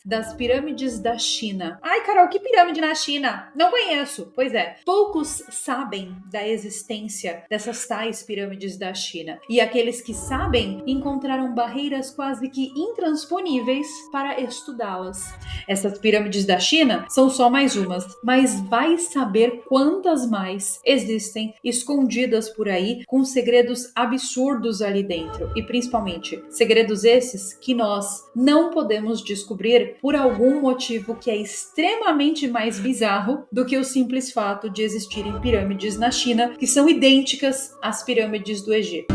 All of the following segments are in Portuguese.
das pirâmides da China. Ai, Carol, que pirâmide na China? Não conheço. Pois é, poucos sabem da existência dessas tais pirâmides da China. E aqueles que sabem encontraram barreiras quase que intransponíveis para estudá-las. Essas pirâmides da China são só mais umas, mas vai saber quantas mais existem escondidas por aí com segredos absurdos ali dentro. E principalmente, segredos esses que nós não podemos descobrir por algum motivo que é extremamente mais bizarro do que o simples fato de existirem pirâmides na China que são idênticas às pirâmides do Egito.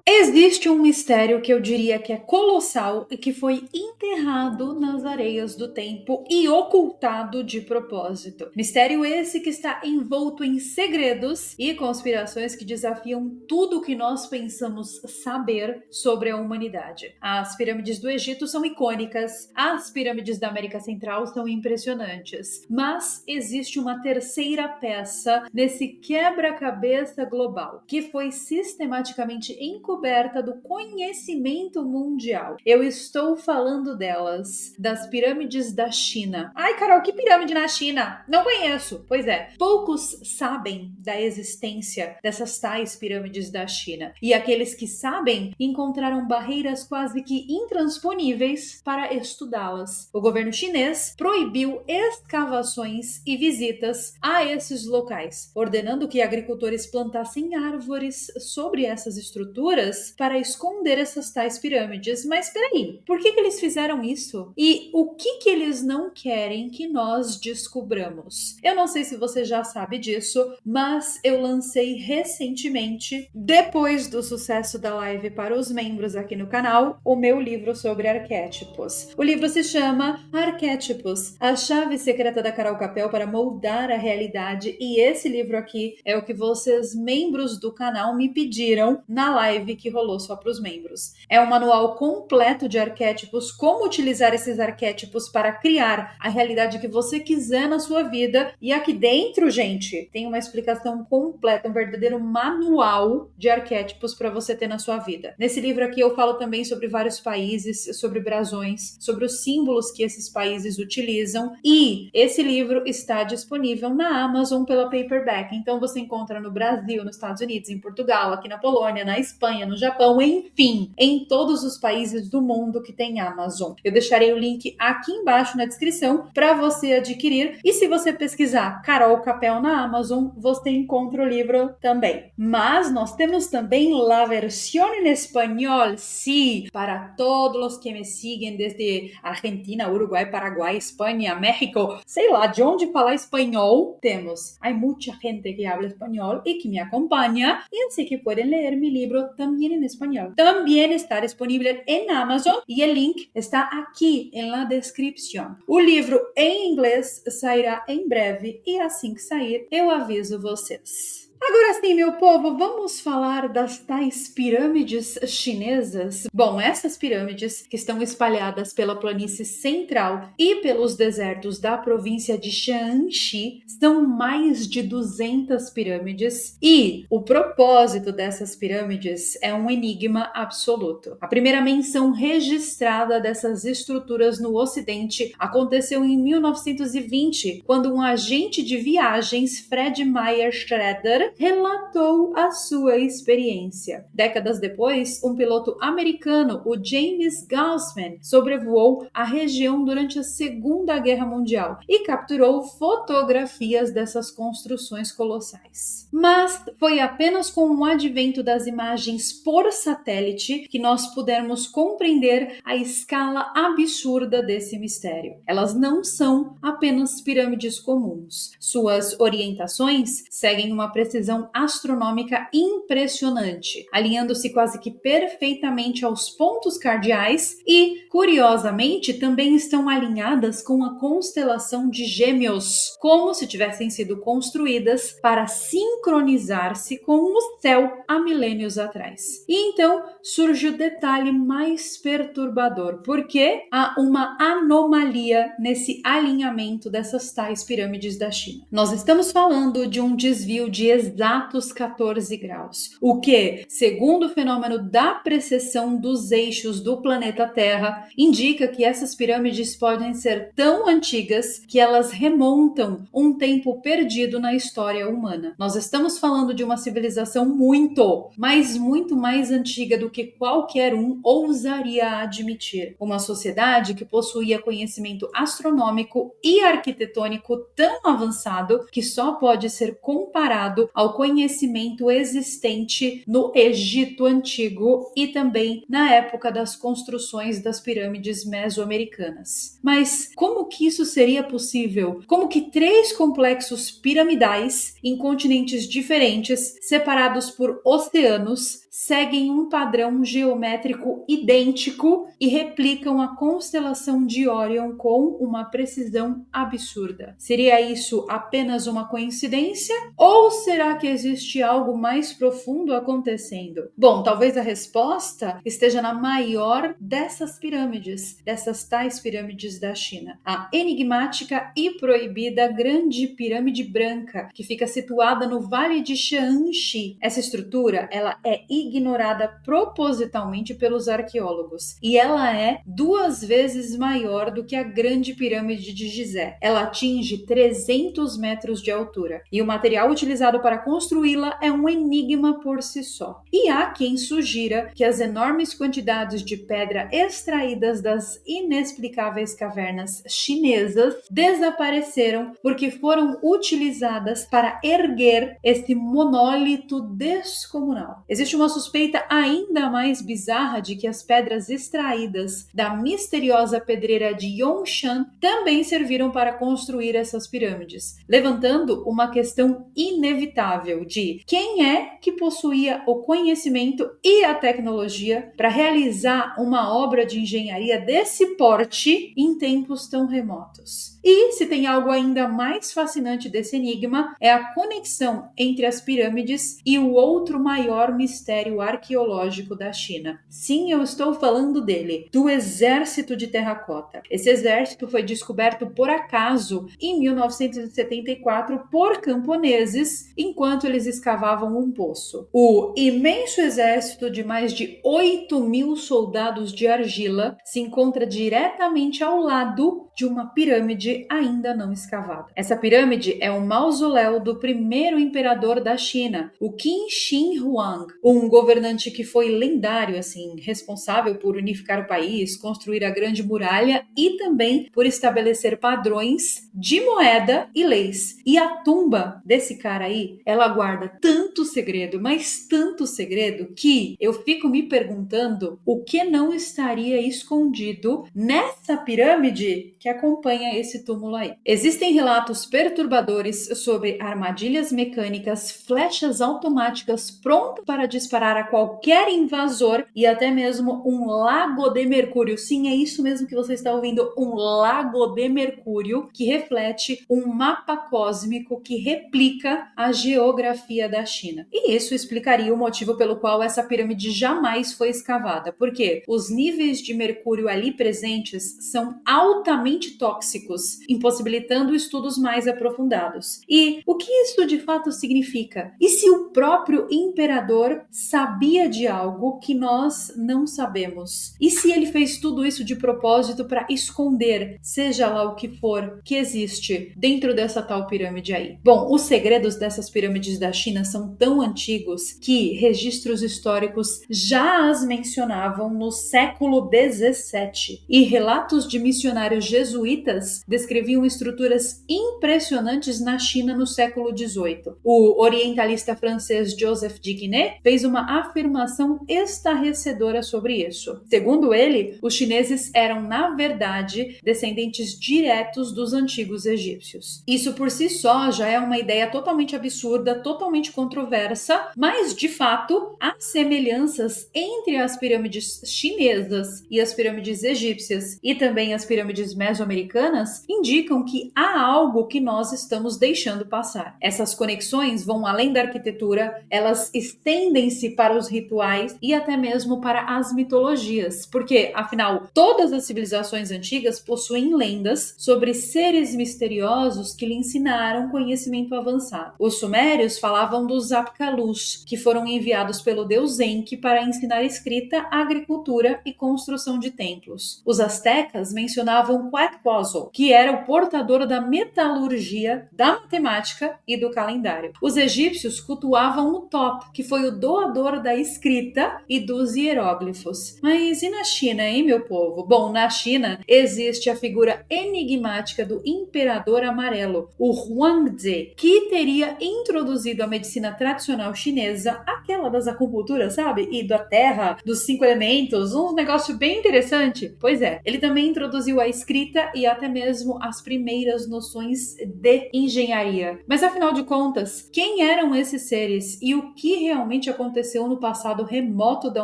Existe um mistério que eu diria que é colossal e que foi enterrado nas areias do tempo e ocultado de propósito. Mistério esse que está envolto em segredos e conspirações que desafiam tudo o que nós pensamos saber sobre a humanidade. As pirâmides do Egito são icônicas, as pirâmides da América Central são impressionantes, mas existe uma terceira peça nesse quebra-cabeça global que foi sistematicamente encoberta do conhecimento mundial. Eu estou falando delas, das pirâmides da China. Ai, Carol, que pirâmide na China? Não conheço. Pois é, poucos sabem da existência dessas tais pirâmides da China. E aqueles que sabem encontraram barreiras quase que intransponíveis para estudá-las. O governo chinês proibiu escavações e visitas a esses locais, ordenando que agricultores plantassem árvores sobre essas estruturas para esconder essas tais pirâmides. Mas peraí, por que eles fizeram isso? E o que eles não querem que nós descobramos? Eu não sei se você já sabe disso, mas eu lancei recentemente, depois do sucesso da live para os membros aqui no canal, o meu livro sobre arquétipos. O livro se chama Arquétipos, a chave secreta da Carol Capel para moldar a realidade, e esse livro aqui é o que vocês, membros do canal, me pediram na live que rolou só para os membros. É um manual completo de arquétipos, como utilizar esses arquétipos para criar a realidade que você quiser na sua vida, e aqui dentro, gente, tem uma explicação completa, um verdadeiro manual de arquétipos para você ter na sua vida. Nesse livro aqui eu falo também sobre vários países, sobre brasões, sobre os símbolos que esses países utilizam, e esse livro está disponível na Amazon pela paperback. Então você encontra no Brasil, nos Estados Unidos, em Portugal, aqui na Polônia, na Espanha, no Japão, enfim, em todos os países do mundo que tem Amazon. Eu deixarei o link aqui embaixo na descrição para você adquirir, e se você pesquisar Carol Capel na Amazon, você encontra o livro também. Mas nós temos também la versión en español, sí, para todos los que me siguen desde Argentina, Uruguai, Paraguai, Espanha, México, sei lá, de onde falar espanhol, temos. Hay mucha gente que habla español y que me acompaña, y así que pueden leer mi libro también en español. También está disponible en Amazon y el link está aqui en la descripción. O livro em inglês sairá em breve e assim que sair, eu aviso vocês. Agora sim, meu povo, vamos falar das tais pirâmides chinesas? Bom, essas pirâmides que estão espalhadas pela planície central e pelos desertos da província de Shaanxi são mais de 200 pirâmides, e o propósito dessas pirâmides é um enigma absoluto. A primeira menção registrada dessas estruturas no Ocidente aconteceu em 1920, quando um agente de viagens, Fred Meyer Schroeder, relatou a sua experiência. Décadas depois, um piloto americano, o James Gaussman, sobrevoou a região durante a Segunda Guerra Mundial e capturou fotografias dessas construções colossais. Mas foi apenas com o advento das imagens por satélite que nós pudermos compreender a escala absurda desse mistério. Elas não são apenas pirâmides comuns. Suas orientações seguem uma precisão astronômica impressionante, alinhando-se quase que perfeitamente aos pontos cardeais e, curiosamente, também estão alinhadas com a constelação de Gêmeos, como se tivessem sido construídas para sincronizar-se com o céu há milênios atrás. E então surge o detalhe mais perturbador, porque há uma anomalia nesse alinhamento dessas tais pirâmides da China. Nós estamos falando de um desvio de exatos 14 graus, o que, segundo o fenômeno da precessão dos eixos do planeta Terra, indica que essas pirâmides podem ser tão antigas que elas remontam um tempo perdido na história humana. Nós estamos falando de uma civilização muito, mas muito mais antiga do que qualquer um ousaria admitir. Uma sociedade que possuía conhecimento astronômico e arquitetônico tão avançado que só pode ser comparado ao conhecimento existente no Egito Antigo e também na época das construções das pirâmides mesoamericanas. Mas como que isso seria possível? Como que 3 complexos piramidais em continentes diferentes, separados por oceanos, seguem um padrão geométrico idêntico e replicam a constelação de Órion com uma precisão absurda? Seria isso apenas uma coincidência? Ou será que existe algo mais profundo acontecendo? Bom, talvez a resposta esteja na maior dessas pirâmides, dessas tais pirâmides da China, a enigmática e proibida Grande Pirâmide Branca, que fica situada no Vale de Shaanxi. Essa estrutura, ela é ignorada propositalmente pelos arqueólogos e ela é 2 vezes maior do que a Grande Pirâmide de Gizé. Ela atinge 300 metros de altura e o material utilizado para construí-la é um enigma por si só. E há quem sugira que as enormes quantidades de pedra extraídas das inexplicáveis cavernas chinesas desapareceram porque foram utilizadas para erguer esse monólito descomunal. Existe uma suspeita ainda mais bizarra de que as pedras extraídas da misteriosa pedreira de Yongshan também serviram para construir essas pirâmides, levantando uma questão inevitável de quem é que possuía o conhecimento e a tecnologia para realizar uma obra de engenharia desse porte em tempos tão remotos. E se tem algo ainda mais fascinante desse enigma, é a conexão entre as pirâmides e o outro maior mistério arqueológico da China. Sim, eu estou falando dele, do Exército de Terracota. Esse exército foi descoberto por acaso em 1974 por camponeses enquanto eles escavavam um poço. O imenso exército de mais de 8.000 soldados de argila se encontra diretamente ao lado de uma pirâmide ainda não escavada. Essa pirâmide é um mausoléu do primeiro imperador da China, o Qin Shi Huang, um governante que foi lendário, responsável por unificar o país, construir a Grande Muralha e também por estabelecer padrões de moeda e leis. E a tumba desse cara aí, ela guarda tanto segredo, mas tanto segredo, que eu fico me perguntando o que não estaria escondido nessa pirâmide que acompanha esse túmulo aí. Existem relatos perturbadores sobre armadilhas mecânicas, flechas automáticas prontas para disparar a qualquer invasor e até mesmo um lago de mercúrio. Sim, é isso mesmo que você está ouvindo, um lago de mercúrio que reflete um mapa cósmico que replica a geografia da China. E isso explicaria o motivo pelo qual essa pirâmide jamais foi escavada, porque os níveis de mercúrio ali presentes são altamente tóxicos, impossibilitando estudos mais aprofundados. E o que isso de fato significa? E se o próprio imperador sabia de algo que nós não sabemos? E se ele fez tudo isso de propósito para esconder, seja lá o que for, que existe dentro dessa tal pirâmide aí? Bom, os segredos dessas pirâmides da China são tão antigos que registros históricos já as mencionavam no século XVII. E relatos de missionários jesuítas descreviam estruturas impressionantes na China no século XVIII. O orientalista francês Joseph Diguiné fez uma afirmação estarrecedora sobre isso. Segundo ele, os chineses eram, na verdade, descendentes diretos dos antigos egípcios. Isso por si só já é uma ideia totalmente absurda, totalmente controversa, mas, de fato, há semelhanças entre as pirâmides chinesas e as pirâmides egípcias e também as pirâmides mesoamericanas indicam que há algo que nós estamos deixando passar. Essas conexões vão além da arquitetura, elas estendem-se para os rituais e até mesmo para as mitologias, porque, afinal, todas as civilizações antigas possuem lendas sobre seres misteriosos que lhe ensinaram conhecimento avançado. Os sumérios falavam dos Apkalus, que foram enviados pelo deus Enki para ensinar escrita, agricultura e construção de templos. Os astecas mencionavam Quetzalcoatl, que era o portador da metalurgia, da matemática e do calendário. Os egípcios cultuavam o Top, que foi o doador da escrita e dos hieróglifos. Mas e na China, hein, meu povo? Bom, na China existe a figura enigmática do Imperador Amarelo, o Huangzi, que teria introduzido a medicina tradicional chinesa, aquela das acupunturas, sabe? E da terra, dos 5 elementos, um negócio bem interessante. Pois é, ele também introduziu a escrita e até mesmo as primeiras noções de engenharia. Mas afinal de contas, quem eram esses seres e o que realmente aconteceu no passado remoto da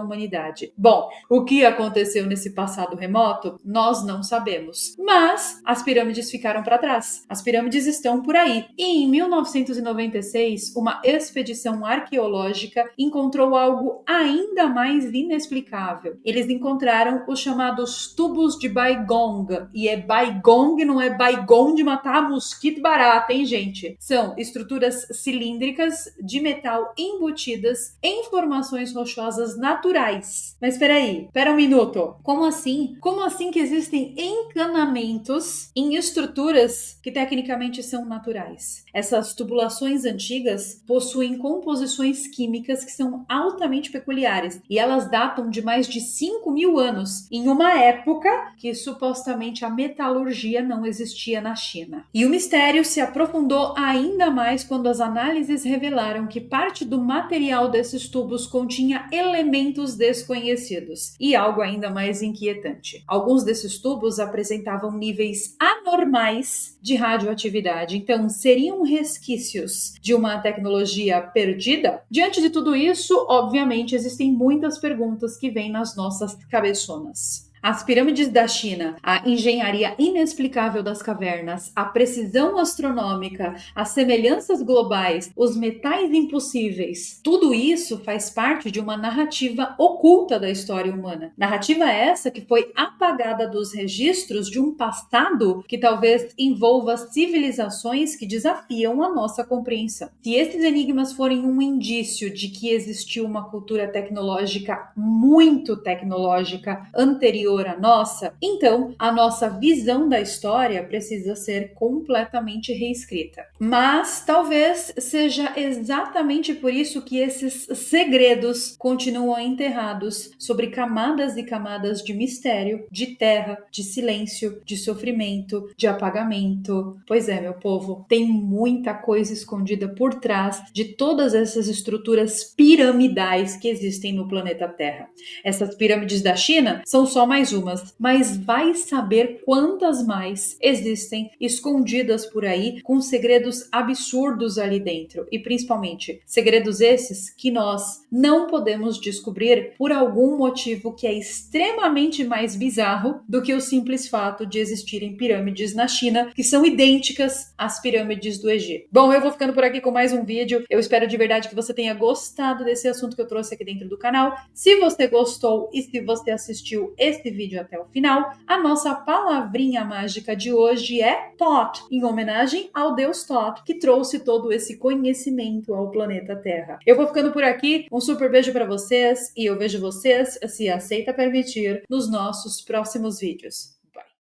humanidade? Bom, o que aconteceu nesse passado remoto, nós não sabemos. Mas as pirâmides ficaram para trás. As pirâmides estão por aí. E em 1996, uma expedição arqueológica encontrou algo ainda mais inexplicável. Eles encontraram os chamados tubos de Baigong. E é Baigong, não é Baigon de matar mosquito barata, hein, gente? São estruturas cilíndricas de metal embutidas em formações rochosas naturais. Mas espera um minuto. Como assim? Como assim que existem encanamentos em estruturas que tecnicamente são naturais? Essas tubulações antigas possuem composições químicas que são altamente peculiares e elas datam de mais de 5.000 anos, em uma época que supostamente a metalurgia não existia na China. E o mistério se aprofundou ainda mais quando as análises revelaram que parte do material desses tubos continha elementos desconhecidos. E algo ainda mais inquietante. Alguns desses tubos apresentavam níveis anormais de radioatividade, então seriam resquícios de uma tecnologia perdida? Diante de tudo isso, obviamente existem muitas perguntas que vêm nas nossas cabeçonas. As pirâmides da China, a engenharia inexplicável das cavernas, a precisão astronômica, as semelhanças globais, os metais impossíveis, tudo isso faz parte de uma narrativa oculta da história humana. Narrativa essa que foi apagada dos registros de um passado que talvez envolva civilizações que desafiam a nossa compreensão. Se esses enigmas forem um indício de que existiu uma cultura tecnológica, muito tecnológica, anterior à nossa, então a nossa visão da história precisa ser completamente reescrita. Mas talvez seja exatamente por isso que esses segredos continuam enterrados sobre camadas e camadas de mistério, de terra, de silêncio, de sofrimento, de apagamento. Pois é, meu povo, tem muita coisa escondida por trás de todas essas estruturas piramidais que existem no planeta Terra. Essas pirâmides da China são só mais umas, mas vai saber quantas mais existem escondidas por aí com segredos absurdos ali dentro e principalmente segredos esses que nós não podemos descobrir por algum motivo que é extremamente mais bizarro do que o simples fato de existirem pirâmides na China que são idênticas às pirâmides do Egito. Bom, eu vou ficando por aqui com mais um vídeo. Eu espero de verdade que você tenha gostado desse assunto que eu trouxe aqui dentro do canal. Se você gostou e se você assistiu esse vídeo até o final, a nossa palavrinha mágica de hoje é Thoth, em homenagem ao deus Thoth, que trouxe todo esse conhecimento ao planeta Terra. Eu vou ficando por aqui, um super beijo para vocês e eu vejo vocês, se aceita permitir, nos nossos próximos vídeos.